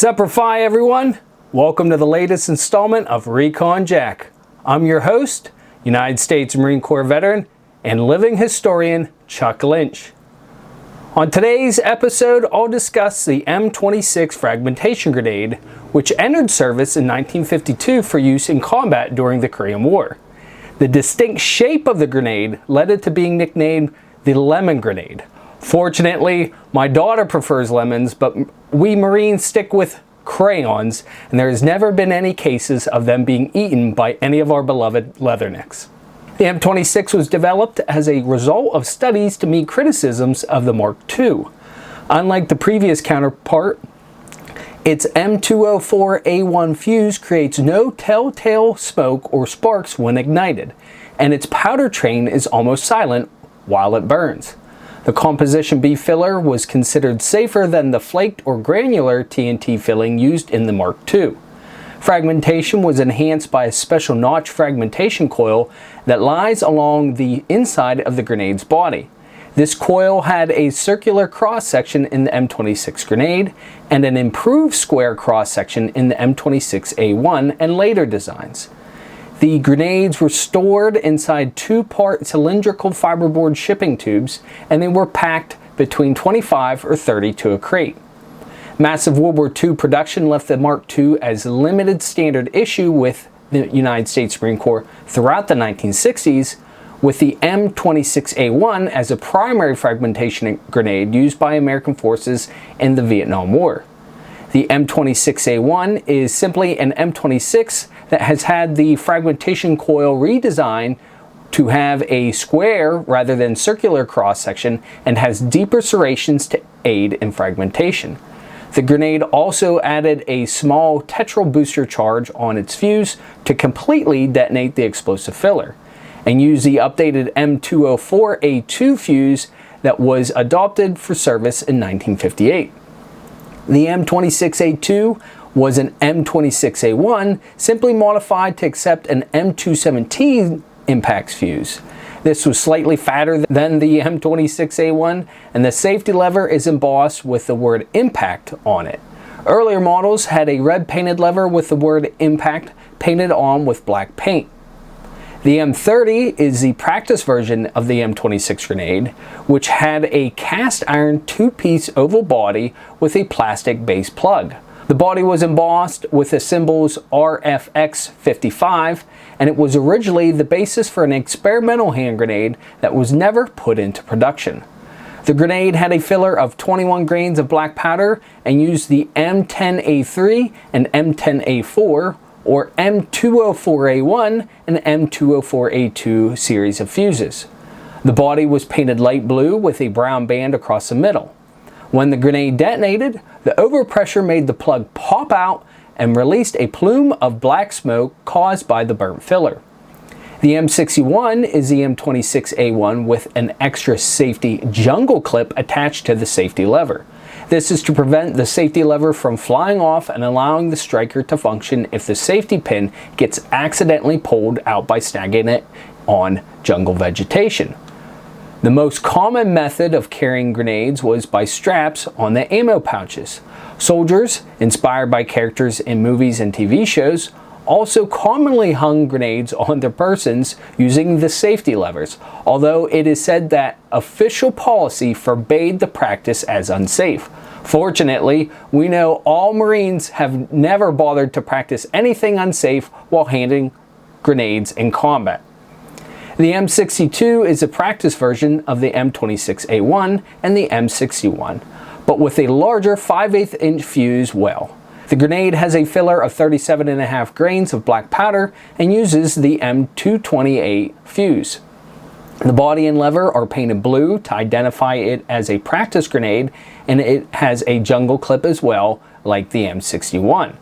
Semper Fi, everyone! Welcome to the latest installment of Recon Jack. I'm your host, United States Marine Corps veteran and living historian Chuck Lynch. On today's episode, I'll discuss the M26 fragmentation grenade, which entered service in 1952 for use in combat during the Korean War. The distinct shape of the grenade led it to being nicknamed the lemon grenade. Fortunately, my daughter prefers lemons, but we Marines stick with crayons, and there has never been any cases of them being eaten by any of our beloved Leathernecks. The M26 was developed as a result of studies to meet criticisms of the Mark II. Unlike the previous counterpart, its M204A1 fuse creates no telltale smoke or sparks when ignited, and its powder train is almost silent while it burns. The Composition B filler was considered safer than the flaked or granular TNT filling used in the Mark II. Fragmentation was enhanced by a special notch fragmentation coil that lies along the inside of the grenade's body. This coil had a circular cross-section in the M26 grenade and an improved square cross-section in the M26A1 and later designs. The grenades were stored inside two-part cylindrical fiberboard shipping tubes, and they were packed between 25 or 30 to a crate. Massive World War II production left the Mark II as a limited standard issue with the United States Marine Corps throughout the 1960s, with the M26A1 as a primary fragmentation grenade used by American forces in the Vietnam War. The M26A1 is simply an M26 that has had the fragmentation coil redesigned to have a square rather than circular cross-section and has deeper serrations to aid in fragmentation. The grenade also added a small tetral booster charge on its fuse to completely detonate the explosive filler, and used the updated M204A2 fuse that was adopted for service in 1958. The M26A2 was an M26A1 simply modified to accept an M217 impact fuse. This was slightly fatter than the M26A1, and the safety lever is embossed with the word impact on it. Earlier models had a red painted lever with the word impact painted on with black paint. The M30 is the practice version of the M26 grenade, which had a cast iron two-piece oval body with a plastic base plug. The body was embossed with the symbols RFX55, and it was originally the basis for an experimental hand grenade that was never put into production. The grenade had a filler of 21 grains of black powder and used the M10A3 and M10A4 or M204A1 and M204A2 series of fuses. The body was painted light blue with a brown band across the middle. When the grenade detonated, the overpressure made the plug pop out and released a plume of black smoke caused by the burnt filler. The M61 is the M26A1 with an extra safety jungle clip attached to the safety lever. This is to prevent the safety lever from flying off and allowing the striker to function if the safety pin gets accidentally pulled out by snagging it on jungle vegetation. The most common method of carrying grenades was by straps on the ammo pouches. Soldiers, inspired by characters in movies and TV shows, also commonly hung grenades on their persons using the safety levers, although it is said that official policy forbade the practice as unsafe. Fortunately, we know all Marines have never bothered to practice anything unsafe while handling grenades in combat. The M62 is a practice version of the M26A1 and the M61, but with a larger 5/8 inch fuse well. The grenade has a filler of 37.5 grains of black powder and uses the M228 fuse. The body and lever are painted blue to identify it as a practice grenade, and it has a jungle clip as well, like the M61.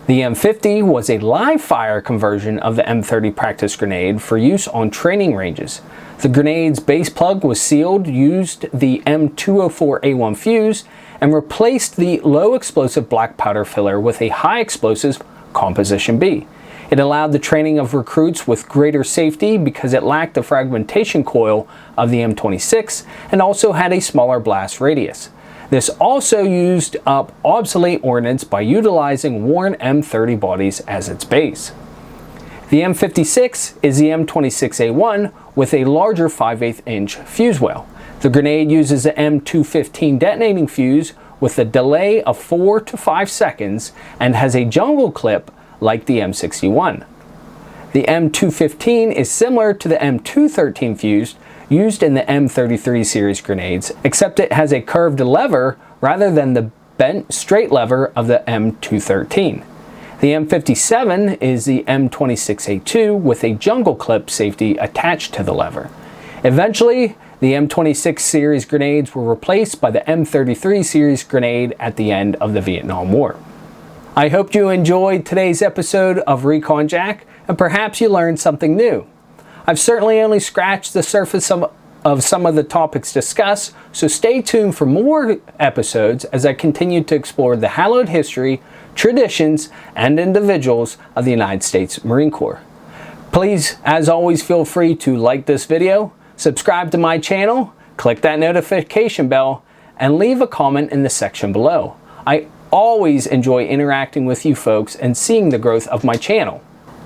The M50 was a live fire conversion of the M30 practice grenade for use on training ranges. The grenade's base plug was sealed, used the M204A1 fuse, and replaced the low explosive black powder filler with a high explosive Composition B. It allowed the training of recruits with greater safety because it lacked the fragmentation coil of the M26 and also had a smaller blast radius. This also used up obsolete ordnance by utilizing worn M30 bodies as its base. The M56 is the M26A1 with a larger 5/8 inch fuse well. The grenade uses the M215 detonating fuse with a delay of 4 to 5 seconds and has a jungle clip like the M61. The M215 is similar to the M213 fuse used in the M33 series grenades, except it has a curved lever rather than the bent straight lever of the M213. The M57 is the M26A2 with a jungle clip safety attached to the lever. Eventually, the M26 series grenades were replaced by the M33 series grenade at the end of the Vietnam War. I hope you enjoyed today's episode of Recon Jack, and perhaps you learned something new. I've certainly only scratched the surface of some of the topics discussed, so stay tuned for more episodes as I continue to explore the hallowed history, traditions, and individuals of the United States Marine Corps. Please, as always, feel free to like this video, subscribe to my channel, click that notification bell, and leave a comment in the section below. I always enjoy interacting with you folks and seeing the growth of my channel.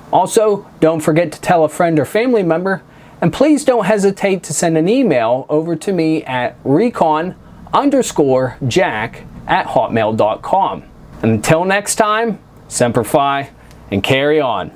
Also, don't forget to tell a friend or family member, and please don't hesitate to send an email over to me at recon_jack@hotmail.com. Until next time, Semper Fi and carry on.